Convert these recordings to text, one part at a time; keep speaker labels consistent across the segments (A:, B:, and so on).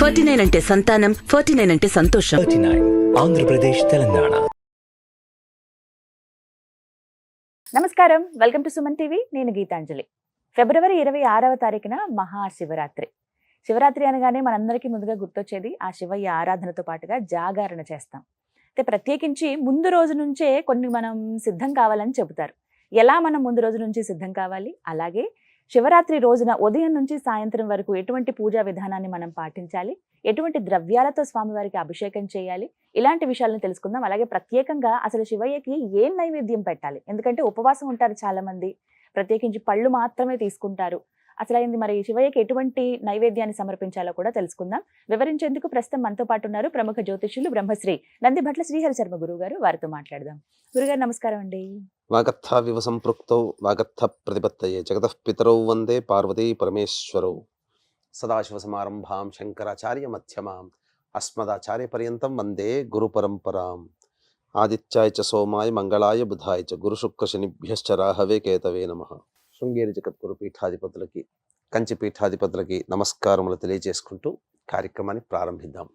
A: 49 అంటే సంతానం, 49 అంటే సంతోషం.
B: 39 ఆంధ్రప్రదేశ్ తెలంగాణ.
C: నమస్కారం, వెల్కమ్ టు సుమన్ టీవీ. నేను గీతాంజలి. ఫిబ్రవరి 26వ తారీఖున మహాశివరాత్రి. శివరాత్రి అనగానే మనందరికీ ముందుగా గుర్తొచ్చేది ఆ శివయ్య ఆరాధనతో పాటుగా జాగరణ చేస్తాం. అయితే ప్రత్యేకించి ముందు రోజు నుంచే కొన్ని మనం సిద్ధం కావాలని చెబుతారు. ఎలా మనం ముందు రోజు నుంచి సిద్ధం కావాలి, అలాగే శివరాత్రి రోజున ఉదయం నుంచి సాయంత్రం వరకు ఎటువంటి పూజా విధానాన్ని మనం పాటించాలి, ఎటువంటి ద్రవ్యాలతో స్వామివారికి అభిషేకం చేయాలి, ఇలాంటి విషయాలను తెలుసుకుందాం. అలాగే ప్రత్యేకంగా అసలు శివయ్యకి ఏం నైవేద్యం పెట్టాలి, ఎందుకంటే ఉపవాసం ఉంటారు చాలా మంది, ప్రత్యేకించి పళ్ళు మాత్రమే తీసుకుంటారు. అసలు అయింది మరి శివయ్యకి ఎటువంటి నైవేద్యాన్ని సమర్పించాలో కూడా తెలుసుకుందాం. వివరించేందుకు ప్రస్తుతం మనతో పాటు ఉన్నారు ప్రముఖ జ్యోతిష్యులు బ్రహ్మశ్రీ నందిభట్ల శ్రీహరి శర్మ గురువు గారు. వారితో మాట్లాడదాం. గురుగారు నమస్కారం అండి.
D: వాగర్థావివ సంపృక్తౌ వాగర్థ ప్రతిపత్తయే జగతః పితరౌ వందే పార్వతీ పరమేశ్వరౌ. సదాశివసమారంభాం శంకరాచార్య మధ్యమాం అస్మదాచార్య పర్యంతం వందే గురు పరంపరాం. ఆదిత్యాయ చ సోమాయ మంగళాయ బుధాయ చ గురుశుక్ర శనిభ్యశ్చ రాహవే కేతవే నమః. శృంగేరి జగద్గురు పీఠాధిపతులకి, కంచి పీఠాధిపతులకి నమస్కారములు తెలియజేసుకుంటూ కార్యక్రమాన్ని ప్రారంభిద్దాం.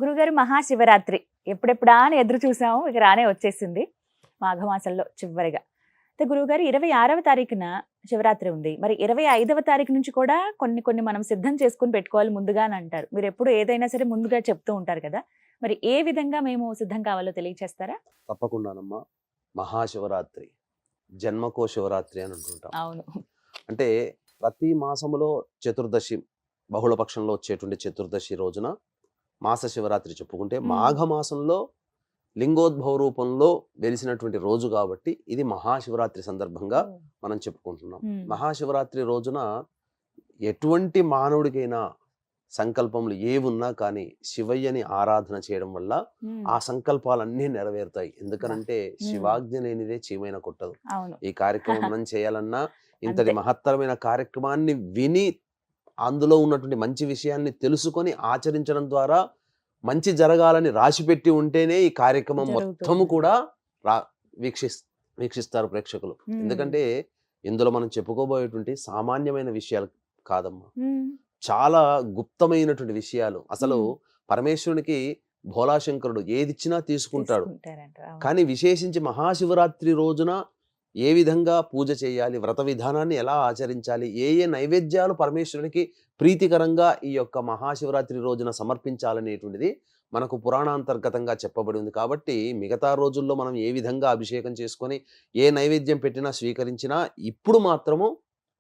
C: గురుగారు, మహాశివరాత్రి ఎప్పుడెప్పుడా అని ఎదురు చూసాము, ఇక రానే వచ్చేసింది మాఘమాసంలో చివరిగా. అయితే గురువుగారు 26వ తారీఖున శివరాత్రి ఉంది, మరి 25వ తారీఖు నుంచి కూడా కొన్ని మనం సిద్ధం చేసుకుని పెట్టుకోవాలి ముందుగా అని అంటారు. మీరు ఎప్పుడు ఏదైనా సరే ముందుగా చెప్తూ ఉంటారు కదా, మరి ఏ విధంగా మేము సిద్ధం కావాలో తెలియచేస్తారా?
D: తప్పకుండానమ్మా. మహాశివరాత్రి, జన్మకో శివరాత్రి అని అంటుంటాం.
C: అవును.
D: అంటే ప్రతి మాసములో చతుర్దశి, బహుళపక్షంలో వచ్చేటువంటి చతుర్దశి రోజున మాస శివరాత్రి చెప్పుకుంటే, మాఘమాసంలో లింగోద్భవ రూపంలో వెలిసినటువంటి రోజు కాబట్టి ఇది మహాశివరాత్రి సందర్భంగా మనం చెప్పుకుంటున్నాం. మహాశివరాత్రి రోజున ఎటువంటి మానవుడికైనా సంకల్పములు ఏవున్నా కానీ శివయ్యని ఆరాధన చేయడం వల్ల ఆ సంకల్పాలన్నీ నెరవేరుతాయి. ఎందుకనంటే శివాజ్ఞ లేనిదే చీమైన కొట్టదు. ఈ కార్యక్రమం మనం చేయాలన్నా ఇంతటి మహత్తరమైన కార్యక్రమాన్ని విని అందులో ఉన్నటువంటి మంచి విషయాన్ని తెలుసుకొని ఆచరించడం ద్వారా మంచి జరగాలని రాసిపెట్టి ఉంటేనే ఈ కార్యక్రమం మొత్తము కూడా వీక్షిస్తారు ప్రేక్షకులు. ఎందుకంటే ఇందులో మనం చెప్పుకోబోయేటువంటి సామాన్యమైన విషయాలు కాదమ్మా, చాలా గుప్తమైనటువంటి విషయాలు. అసలు పరమేశ్వరునికి భోలాశంకరుడు ఏదిచ్చినా తీసుకుంటాడు. కానీ విశేషించి మహాశివరాత్రి రోజున ఏ విధంగా పూజ చేయాలి, వ్రత విధానాన్ని ఎలా ఆచరించాలి, ఏ నైవేద్యాలు పరమేశ్వరునికి ప్రీతికరంగా ఈ యొక్క మహాశివరాత్రి రోజున సమర్పించాలనేటువంటిది మనకు పురాణాంతర్గతంగా చెప్పబడి ఉంది. కాబట్టి మిగతా రోజుల్లో మనం ఏ విధంగా అభిషేకం చేసుకొని ఏ నైవేద్యం పెట్టినా స్వీకరించినా, ఇప్పుడు మాత్రము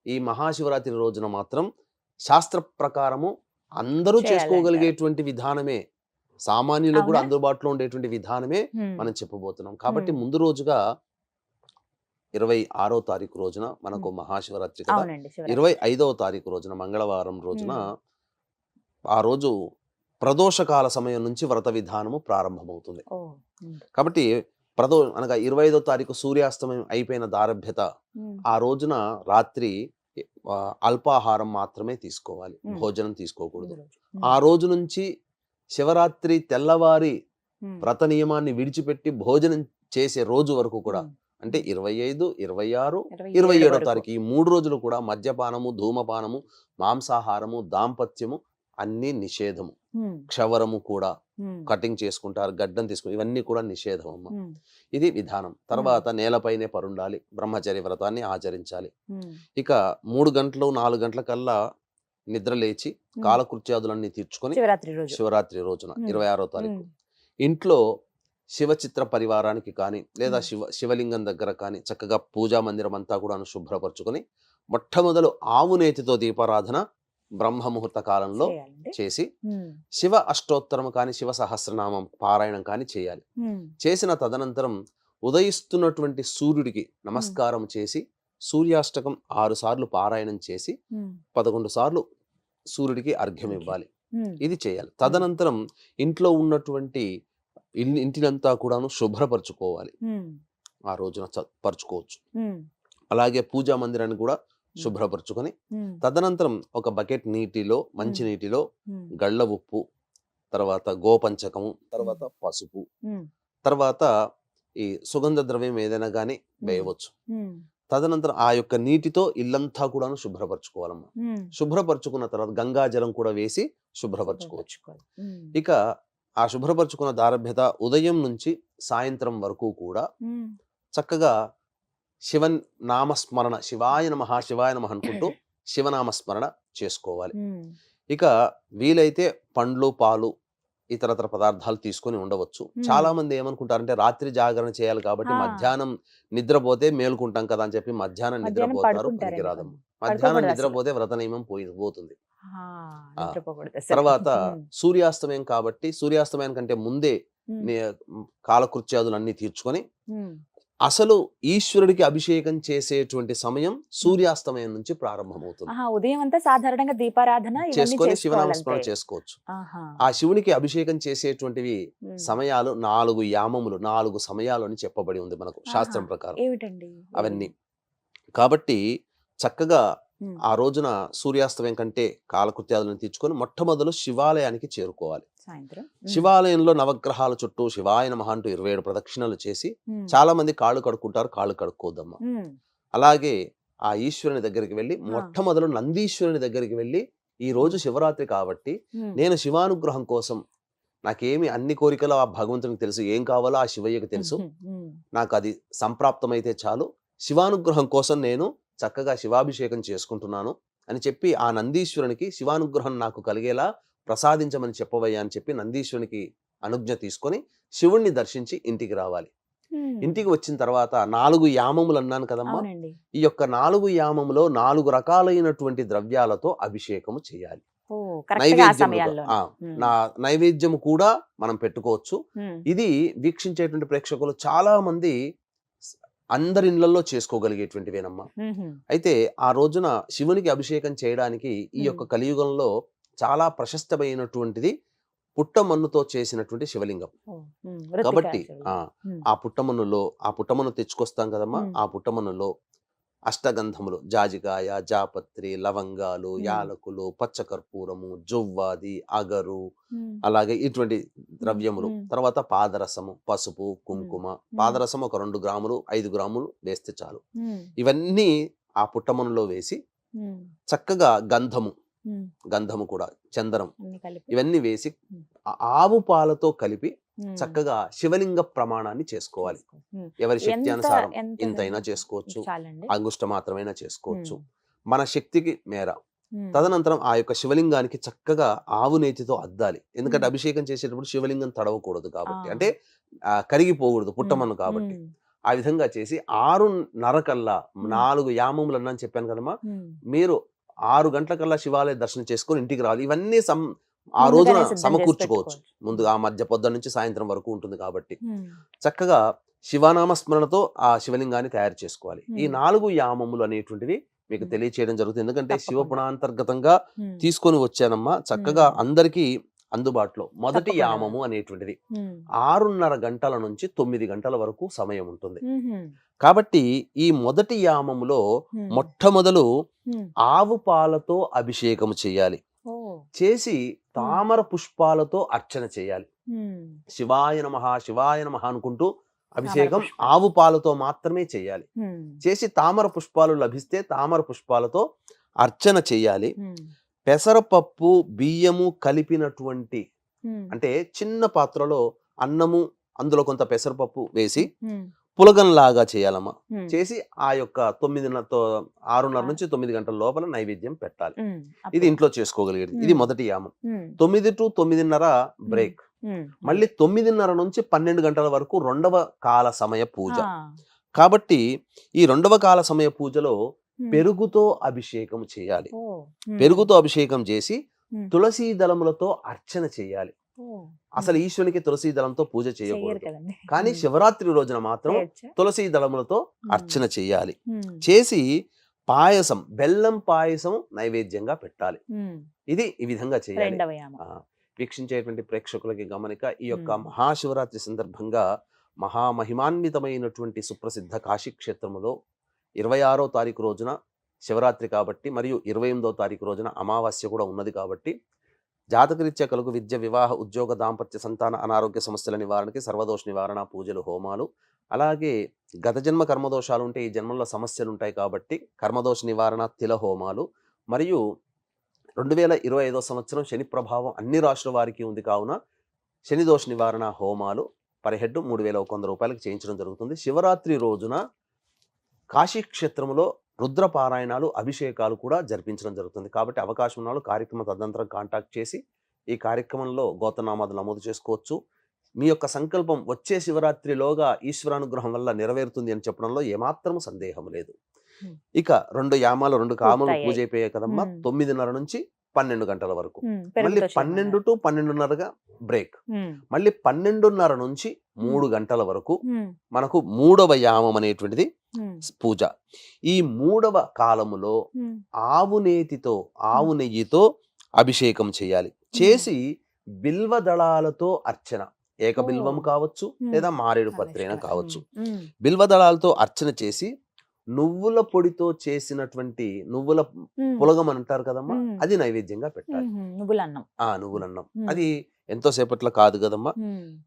D: ఈ మహాశివరాత్రి రోజున మాత్రం శాస్త్ర ప్రకారము అందరూ చేసుకోగలిగేటువంటి విధానమే, సామాన్యులకు కూడా అందుబాటులో ఉండేటువంటి విధానమే మనం చెప్పబోతున్నాం. కాబట్టి ముందు రోజుగా 26వ తారీఖు రోజున మనకు మహాశివరాత్రి కదా, 25వ తారీఖు రోజున మంగళవారం రోజున ఆ రోజు ప్రదోషకాల సమయం నుంచి వ్రత విధానము ప్రారంభమవుతుంది. కాబట్టి అనగా 25వ తారీఖు సూర్యాస్తమయం అయిపోయిన దారభ్యత ఆ రోజున రాత్రి అల్పాహారం మాత్రమే తీసుకోవాలి, భోజనం తీసుకోకూడదు. ఆ రోజు నుంచి శివరాత్రి తెల్లవారి వ్రత నియమాన్ని విడిచిపెట్టి భోజనం చేసే రోజు వరకు కూడా, అంటే 25, 26, 27వ తారీఖు ఈ 3 రోజులు కూడా మద్యపానము, ధూమపానము, మాంసాహారము, దాంపత్యము అన్ని నిషేధము. క్షవరము కూడా కటింగ్ చేసుకుంటారు, గడ్డం తీసుకుంటారు, ఇవన్నీ కూడా నిషేధం అమ్మ. ఇది విధానం. తర్వాత నేలపైనే పరుండాలి, బ్రహ్మచర్య వ్రతాన్ని ఆచరించాలి. ఇక 3 గంటలు 4 గంటల కల్లా నిద్ర లేచి కాలకృత్యాదులన్నీ తీర్చుకొని శివరాత్రి రోజున 26వ తారీఖు ఇంట్లో శివచిత్ర పరివారానికి కానీ లేదా శివలింగం దగ్గర కానీ చక్కగా పూజా మందిరం అంతా కూడా శుభ్రపరచుకొని మొట్టమొదలు ఆవు నేతితో దీపారాధన బ్రహ్మముహూర్త కాలంలో చేసి శివ అష్టోత్తరం కానీ శివ సహస్రనామం పారాయణం కానీ చేయాలి. చేసిన తదనంతరం ఉదయిస్తున్నటువంటి సూర్యుడికి నమస్కారం చేసి సూర్యాష్టకం 6 సార్లు పారాయణం చేసి 11 సార్లు సూర్యుడికి అర్ఘ్యం ఇవ్వాలి. ఇది చేయాలి. తదనంతరం ఇంట్లో ఉన్నటువంటి ఇంటినంతా కూడాను శుభ్రపరచుకోవాలి. ఆ రోజున పరుచుకోవచ్చు. అలాగే పూజా మందిరాన్ని కూడా శుభ్రపరచుకొని తదనంతరం ఒక బకెట్ నీటిలో, మంచి నీటిలో గళ్ళ ఉప్పు, తర్వాత గోపంచకము, తర్వాత పసుపు, తర్వాత ఈ సుగంధ ద్రవ్యం ఏదైనా కానీ వేయవచ్చు. తదనంతరం ఆ యొక్క నీటితో ఇల్లంతా కూడాను శుభ్రపరచుకోవాలమ్మా. శుభ్రపరచుకున్న తర్వాత గంగా జలం కూడా వేసి శుభ్రపరచుకోవచ్చు. ఇక ఆ శుభ్రపరచుకున్న దారభ్యత ఉదయం నుంచి సాయంత్రం వరకు కూడా చక్కగా నామస్మరణ, శివాయ నమః శివాయ నమః అనుకుంటూ శివనామస్మరణ చేసుకోవాలి. ఇక వీలైతే పండ్లు, పాలు, ఇతరతర పదార్థాలు తీసుకొని ఉండవచ్చు. చాలా మంది ఏమనుకుంటారంటే రాత్రి జాగరణ చేయాలి కాబట్టి మధ్యాహ్నం నిద్రపోతే మేలుకుంటాం కదా అని చెప్పి మధ్యాహ్నం నిద్రపోతారు. పనికిరాదమ్మ. మధ్యాహ్నం నిద్రపోతే వ్రత నియమం పోతుంది. తర్వాత సూర్యాస్తమయం కాబట్టి సూర్యాస్తమయం కంటే ముందే కాలకృత్యాదులన్నీ తీర్చుకొని అసలు ఈశ్వరుడికి అభిషేకం చేసేటువంటి సమయం సూర్యాస్తమయం నుంచి ప్రారంభమవుతుంది.
C: ఉదయం అంతా సాధారణంగా దీపారాధన
D: చేసుకొని శివనామస్మరణ చేసుకోవచ్చు. ఆ శివునికి అభిషేకం చేసేటువంటివి సమయాలు 4 యామములు, 4 సమయాలు అని చెప్పబడి ఉంది మనకు శాస్త్రం ప్రకారం. అవన్నీ కాబట్టి చక్కగా ఆ రోజున సూర్యాస్తమయం కంటే కాలకృత్యాలను తీర్చుకొని మొట్టమొదలు శివాలయానికి చేరుకోవాలి. శివాలయంలో నవగ్రహాల చుట్టూ శివాయ నమః అంటూ 27 ప్రదక్షిణలు చేసి చాలా మంది కాళ్ళు కడుక్కుంటారు. కాళ్ళు కడుక్కోద్దమ్మా. అలాగే ఆ ఈశ్వరుని దగ్గరికి వెళ్ళి మొట్టమొదలు నందీశ్వరుని దగ్గరికి వెళ్ళి ఈ రోజు శివరాత్రి కాబట్టి నేను శివానుగ్రహం కోసం నాకేమి అన్ని కోరికలు ఆ భగవంతునికి తెలుసు, ఏం కావాలో ఆ శివయ్యకి తెలుసు, నాకు అది సంప్రాప్తమైతే చాలు, శివానుగ్రహం కోసం నేను చక్కగా శివాభిషేకం చేసుకుంటున్నాను అని చెప్పి ఆ నందీశ్వరునికి శివానుగ్రహం నాకు కలిగేలా ప్రసాదించమని చెప్పవయ్యా అని చెప్పి నందీశ్వరునికి అనుజ్ఞ తీసుకొని శివుణ్ణి దర్శించి ఇంటికి రావాలి. ఇంటికి వచ్చిన తర్వాత 4 యామములు అన్నాను కదమ్మా. ఈ యొక్క 4 యామములో 4 రకాలైనటువంటి ద్రవ్యాలతో అభిషేకము చేయాలి. నైవేద్యము కూడా మనం పెట్టుకోవచ్చు. ఇది వీక్షించేటువంటి ప్రేక్షకులు చాలా మంది అందరి ఇళ్లలో చేసుకోగలిగేటువంటివేనమ్మా. అయితే ఆ రోజున శివునికి అభిషేకం చేయడానికి ఈ యొక్క కలియుగంలో చాలా ప్రశస్తమైనటువంటిది పుట్టమన్నుతో చేసినటువంటి శివలింగం. కాబట్టి ఆ పుట్టమన్ను తెచ్చుకొస్తాం కదమ్మా. ఆ పుట్టమన్నులో అష్టగంధములు, జాజికాయ, జాపత్రి, లవంగాలు, యాలకులు, పచ్చకర్పూరము, జొవ్వాది, అగరు, అలాగే ఇటువంటి ద్రవ్యములు, తర్వాత పాదరసము, పసుపు, కుంకుమ. పాదరసం ఒక 2 గ్రాములు 5 గ్రాములు వేస్తే చాలు. ఇవన్నీ ఆ పుట్టమన్నులో వేసి చక్కగా గంధము కూడా, చందనం, ఇవన్నీ వేసి ఆవు పాలతో కలిపి చక్కగా శివలింగ ప్రమాణాన్ని చేసుకోవాలి. ఎవరి శక్తి అనుసారం ఇంతైనా చేసుకోవచ్చు, అంగుష్ట మాత్రమైనా చేసుకోవచ్చు, మన శక్తికి మేర. తదనంతరం ఆ యొక్క శివలింగానికి చక్కగా ఆవు నేతితో అద్దాలి. ఎందుకంటే అభిషేకం చేసేటప్పుడు శివలింగం తడవకూడదు కాబట్టి, అంటే కరిగిపోకూడదు పుట్టమన్ను కాబట్టి. ఆ విధంగా చేసి 6:30 కల్లా 4 యామములు అన్నా చెప్పాను కదమ్మా. మీరు 6 గంటలకల్లా శివాలయ దర్శనం చేసుకొని ఇంటికి రావాలి. ఇవన్నీ ఆ రోజున సమకూర్చుకోవచ్చు. ముందుగా ఆ మధ్య పొద్దున నుంచి సాయంత్రం వరకు ఉంటుంది కాబట్టి చక్కగా శివనామస్మరణతో ఆ శివలింగాన్ని తయారు చేసుకోవాలి. ఈ 4 యామములు అనేటువంటివి మీకు తెలియచేయడం జరుగుతుంది. ఎందుకంటే శివపురాంతర్గతంగా తీసుకొని వచ్చానమ్మా. చక్కగా అందరికీ అందుబాటులో మొదటి యామము అనేటువంటిది 6:30 గంటల నుంచి 9 గంటల వరకు సమయం ఉంటుంది. కాబట్టి ఈ మొదటి యామములో మొట్టమొదలు ఆవు పాలతో అభిషేకము చేయాలి. చేసి తామర పుష్పాలతో అర్చన చేయాలి. శివాయ నమః శివాయ నమః అనుకుంటూ అభిషేకం ఆవు పాలతో మాత్రమే చేయాలి. చేసి తామర పుష్పాలు లభిస్తే తామర పుష్పాలతో అర్చన చేయాలి. పెసరపప్పు, బియ్యము కలిపినటువంటి, అంటే చిన్న పాత్రలో అన్నము, అందులో కొంత పెసరపప్పు వేసి పులగంలాగా చేయాలమ్మా. చేసి ఆ యొక్క 6:30 నుంచి 9 గంటల లోపల నైవేద్యం పెట్టాలి. ఇది ఇంట్లో చేసుకోగలిగేది. ఇది మొదటి యామం. 9 to 9:30 బ్రేక్. మళ్ళీ 9:30 నుంచి 12 గంటల వరకు 2వ కాల సమయ పూజ. కాబట్టి ఈ 2వ కాల సమయ పూజలో పెరుగుతో అభిషేకం చేయాలి. పెరుగుతో అభిషేకం చేసి తులసీ దళములతో అర్చన చేయాలి. అసలు ఈశ్వరునికి తులసీ దళంతో పూజ చేయకూడదు, కానీ శివరాత్రి రోజున మాత్రం తులసీ దళములతో అర్చన చేయాలి. చేసి పాయసం, బెల్లం పాయసం నైవేద్యంగా పెట్టాలి. ఇది ఈ విధంగా చేయాలి. వీక్షించేటువంటి ప్రేక్షకులకి గమనిక, ఈ యొక్క మహాశివరాత్రి సందర్భంగా మహామహిమాన్వితమైనటువంటి సుప్రసిద్ధ కాశీ క్షేత్రములో 26వ తారీఖు రోజున శివరాత్రి కాబట్టి, మరియు 28వ తారీఖు రోజున అమావాస్య కూడా ఉన్నది కాబట్టి జాతకరీత్యా కలుగు విద్య, వివాహ, ఉద్యోగ, దాంపత్య, సంతాన, అనారోగ్య సమస్యల నివారణకి సర్వదోష నివారణ పూజలు, హోమాలు. అలాగే గత జన్మ కర్మదోషాలు ఉంటే ఈ జన్మలో సమస్యలు ఉంటాయి కాబట్టి కర్మదోష నివారణ, తిల హోమాలు. మరియు 2025 సంవత్సరం శని ప్రభావం అన్ని రాశుల వారికి ఉంది కావున శని దోష నివారణ హోమాలు పర్ హెడ్ 3,100 రూపాయలకు చేయించడం జరుగుతుంది. శివరాత్రి రోజున కాశీ క్షేత్రంలో రుద్ర పారాయణాలు, అభిషేకాలు కూడా జరిపించడం జరుగుతుంది. కాబట్టి అవకాశం ఉన్న వాళ్ళు కార్యక్రమం తదనంతరం కాంటాక్ట్ చేసి ఈ కార్యక్రమంలో గోత్రనామాలు నమోదు చేసుకోవచ్చు. మీ యొక్క సంకల్పం వచ్చే శివరాత్రిలోగా ఈశ్వరానుగ్రహం వల్ల నెరవేరుతుంది అని చెప్పడంలో ఏమాత్రం సందేహం లేదు. ఇక 2 యామాలు 2 కాములు పూజ అయిపోయాయి కదమ్మా. 9:30 నుంచి 12 గంటల వరకు, మళ్ళీ 12 to 12:30గా బ్రేక్, మళ్ళీ 12:30 నుంచి 3 గంటల వరకు మనకు 3వ యామం అనేటువంటిది పూజ. ఈ 3వ కాలములో ఆవు నెయ్యితో అభిషేకం చేయాలి. చేసి బిల్వ దళాలతో అర్చన, ఏక బిల్వం కావచ్చు లేదా మారేడు పత్రైనా కావచ్చు. బిల్వ దళాలతో అర్చన చేసి నువ్వుల పొడితో చేసినటువంటి నువ్వుల పులగం అంటారు కదమ్మా, అది నైవేద్యంగా పెట్టాలి. నువ్వులన్నం అది ఎంతో సేపట్లో కాదు కదమ్మా.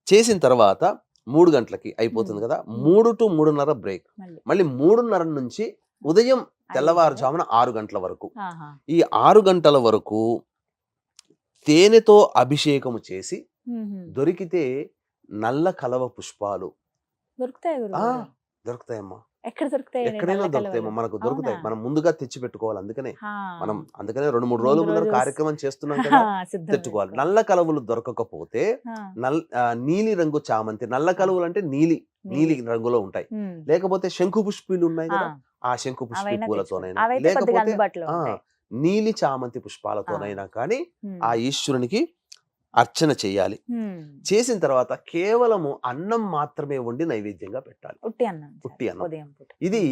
D: చేసిన తర్వాత 3 గంటలకి అయిపోతుంది కదా, 3 to 3:30 బ్రేక్, మళ్ళీ 3:30 నుంచి ఉదయం తెల్లవారుజామున 6 గంటల వరకు. ఈ 6 గంటల వరకు తేనెతో అభిషేకము చేసి దొరికితే నల్ల కలవ పుష్పాలు దొరుకుతాయమ్మా. ఎక్కడైనా దొరుకుతాయమ్మా, మనకు దొరుకుతాయి. మనం ముందుగా తెచ్చి పెట్టుకోవాలి. అందుకనే 2-3 రోజుల ముందర కార్యక్రమం చేస్తున్నాం కదా, తెచ్చుకోవాలి. నల్ల కలవులు దొరకకపోతే నీలి రంగు చామంతి, నల్ల కలవులు అంటే నీలి రంగులో ఉంటాయి. లేకపోతే శంకు పుష్పీలు ఉన్నాయి కదా, ఆ శంకు పుష్పి పూలతోనైనా, లేకపోతే నీలి చామంతి పుష్పాలతోనైనా కానీ ఆ ఈశ్వరునికి అర్చన చేయాలి. చేసిన తర్వాత కేవలము అన్నం మాత్రమే వండి నైవేద్యంగా పెట్టాలి. ఉట్టి అన్నం. ఇది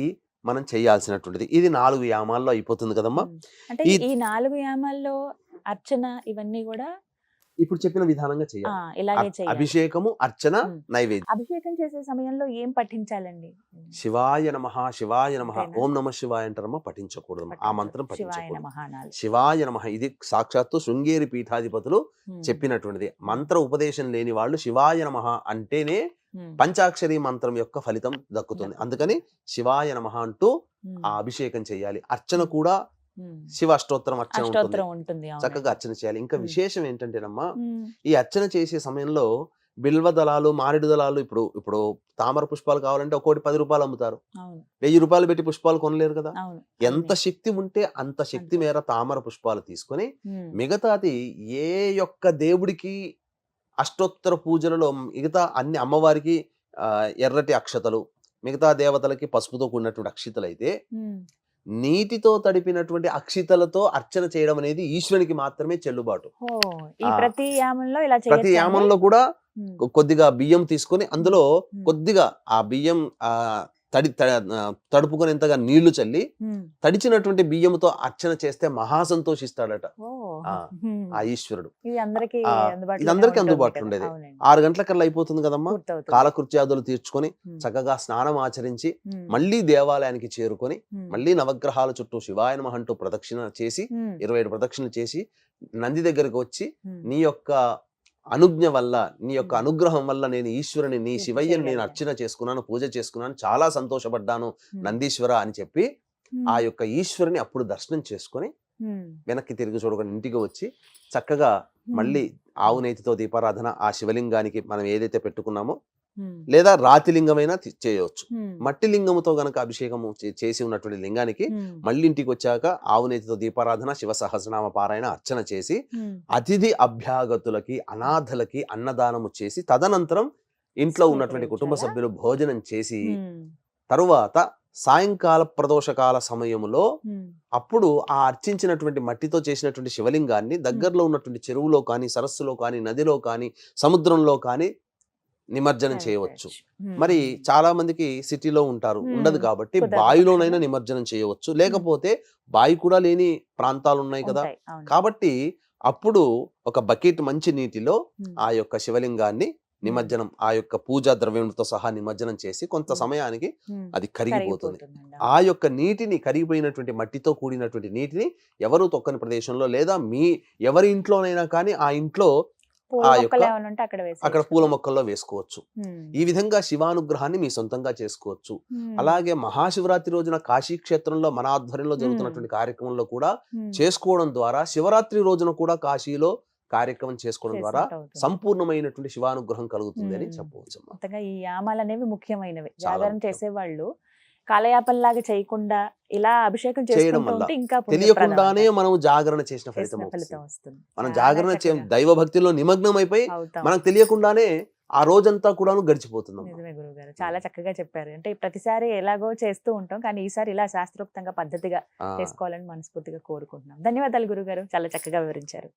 D: మనం చేయాల్సినటువంటిది. ఇది 4 యామాల్లో అయిపోతుంది కదమ్మా.
C: అంటే ఈ 4 యామాల్లో అర్చన ఇవన్నీ కూడా
D: ఇప్పుడు చెప్పిన విధానంగా చేయాలి. అభిషేకము, అర్చన, నైవేద్యం.
C: అభిషేకం చేసే సమయంలో ఏం పఠించాలండి?
D: శివాయ నమః, శివాయ నమః, ఓం నమ శివాయ అంటారమ్మా, పఠించకూడదు. ఆ మంత్రం పఠించకూడదు. శివాయ నమః ఇది సాక్షాత్తు శృంగేరి పీఠాధిపతులు చెప్పినటువంటిది. మంత్ర ఉపదేశం లేని వాళ్ళు శివాయ నమః అంటేనే పంచాక్షరి మంత్రం యొక్క ఫలితం దక్కుతుంది. అందుకని శివాయ నమః అంటూ ఆ అభిషేకం చేయాలి. అర్చన కూడా శివ అష్టోత్తరం అర్చన ఉంటుంది, చక్కగా అర్చన చేయాలి. ఇంకా విశేషం ఏంటంటేనమ్మా, ఈ అర్చన చేసే సమయంలో బిల్వ దళాలు, మారేడు దళాలు, ఇప్పుడు తామర పుష్పాలు కావాలంటే ఒక్కోటి 10 రూపాయలు అమ్ముతారు. 1000 రూపాయలు పెట్టి పుష్పాలు కొనలేరు కదా. ఎంత శక్తి ఉంటే అంత శక్తి మేర తామర పుష్పాలు తీసుకొని మిగతాది ఏ యొక్క దేవుడికి అష్టోత్తర పూజలలో మిగతా అన్ని అమ్మవారికి ఎర్రటి అక్షతలు, మిగతా దేవతలకి పసుపుతో కూడినటువంటి అక్షితలు అయితే నీటితో తడిపినటువంటి అక్షితలతో అర్చన చేయడం అనేది ఈశ్వరునికి మాత్రమే చెల్లుబాటు.
C: ప్రతి యామంలో
D: కూడా కొద్దిగా బియ్యం తీసుకొని అందులో కొద్దిగా ఆ బియ్యం తడుపుకునేంతగా నీళ్లు చల్లి తడిచినటువంటి బియ్యంతో అర్చన చేస్తే మహా సంతోషిస్తాడట ఆ ఈశ్వరుడు. ఇది అందరికీ అందుబాటులో ఉండేది. 6 గంటల కల్లా అయిపోతుంది కదమ్మా. కాలకృత్యాదులు తీర్చుకొని చక్కగా స్నానం ఆచరించి మళ్ళీ దేవాలయానికి చేరుకొని మళ్ళీ నవగ్రహాల చుట్టూ శివాయ నమః అంటూ ప్రదక్షిణ చేసి 27 ప్రదక్షిణలు చేసి నంది దగ్గరకు వచ్చి నీ యొక్క అనుజ్ఞ వల్ల, నీ యొక్క అనుగ్రహం వల్ల నేను ఈశ్వరుని, నీ శివయ్యని నేను అర్చన చేసుకున్నాను, పూజ చేసుకున్నాను, చాలా సంతోషపడ్డాను నందీశ్వర అని చెప్పి ఆ యొక్క ఈశ్వరుని అప్పుడు దర్శనం చేసుకొని వెనక్కి తిరిగి చూడకుండా ఇంటికి వచ్చి చక్కగా మళ్ళీ ఆవు నేతితో దీపారాధన ఆ శివలింగానికి మనం ఏదైతే పెట్టుకున్నామో, లేదా రాతి లింగమైనా చేయవచ్చు. మట్టి లింగముతో గనక అభిషేకము చేసి ఉన్నటువంటి లింగానికి మళ్ళీ ఇంటికి వచ్చాక ఆవు నేతితో దీపారాధన, శివ సహస్రనామ పారాయణ, అర్చన చేసి అతిథి అభ్యాగతులకి, అనాథలకి అన్నదానము చేసి తదనంతరం ఇంట్లో ఉన్నటువంటి కుటుంబ సభ్యులు భోజనం చేసి తరువాత సాయంకాల ప్రదోషకాల సమయంలో అప్పుడు ఆ అర్చించినటువంటి మట్టితో చేసినటువంటి శివలింగాన్ని దగ్గరలో ఉన్నటువంటి చెరువులో కానీ, సరస్సులో కానీ, నదిలో కానీ, సముద్రంలో కానీ నిమజ్జనం చేయవచ్చు. మరి చాలా మందికి సిటీలో ఉంటారు, ఉండదు కాబట్టి బావిలోనైనా నిమజ్జనం చేయవచ్చు. లేకపోతే బావి కూడా లేని ప్రాంతాలు ఉన్నాయి కదా, కాబట్టి అప్పుడు ఒక బకెట్ మంచి నీటిలో ఆ యొక్క శివలింగాన్ని నిమజ్జనం ఆ యొక్క పూజా ద్రవ్యంతో సహా నిమజ్జనం చేసి కొంత
C: ఉమ్.
D: సమయానికి
C: ఉమ్.
D: అది కరిగిపోతుంది.
C: కరిగిపోతుందండి.
D: ఆ యొక్క నీటిని, కరిగిపోయినటువంటి మట్టితో కూడినటువంటి నీటిని ఎవరు తొక్కని ప్రదేశంలో లేదా ఎవరి ఇంట్లోనైనా కానీ ఆ ఇంట్లో
C: పూల
D: ఆ
C: మొక్కలు
D: యొక్క
C: ఏమైనా ఉంటే అక్కడ
D: అక్కడ
C: వేసేయచ్చు.
D: పూల మొక్కల్లో వేసుకోవచ్చు.
C: ఉమ్.
D: ఈ విధంగా శివానుగ్రహాన్ని మీ సొంతంగా చేసుకోవచ్చు.
C: ఉమ్.
D: అలాగే మహాశివరాత్రి రోజున కాశీ క్షేత్రంలో మన ఆధ్వర్యంలో జరుగుతున్నటువంటి కార్యక్రమంలో కూడా
C: ఉమ్.
D: చేసుకోవడం ద్వారా శివరాత్రి రోజున కూడా కాశీలో కార్యక్రమం చేసుకోవడం ద్వారా
C: చేసినట్టు అవుతుంది.
D: సంపూర్ణమైనటువంటి శివానుగ్రహం కలుగుతుంది అని
C: ఉమ్.
D: చెప్పవచ్చు.
C: మొత్తంగా ఈ యామాలు అనేవి ముఖ్యమైనవి.
D: చాలా
C: జాగరణ
D: ముఖ్యం.
C: చేసేవాళ్ళు కాలయాపనలాగా చేయకుండా ఇలా అభిషేకం
D: చేయడం
C: చేసుకుంటూ
D: వల్ల
C: ఉంటే ఇంకా
D: తెలియకుండానే
C: పుణ్యప్రదం
D: మనం జాగరణ చేసిన ఫలితం
C: చేసిన ఫలితం
D: వస్తుంది.
C: వస్తుంది.
D: మనం
C: చాలా
D: జాగరణ
C: చక్కగా
D: దైవ భక్తిలో నిమగ్నం అయిపోయి
C: అవుతాం.
D: మనకు తెలియకుండానే ఆ రోజంతా కూడాను గడిచిపోతున్నాం.
C: నిజమే గురువు గారు, చాలా చక్కగా చెప్పారు. అంటే ప్రతిసారి ఎలాగో చేస్తూ ఉంటాం, కానీ ఈసారి ఇలా శాస్త్రోక్తంగా పద్ధతిగా
D: ఆ,
C: చేసుకోవాలని మనస్ఫూర్తిగా కోరుకుంటున్నాం. ధన్యవాదాలు గురువు గారు, చాలా చక్కగా వివరించారు.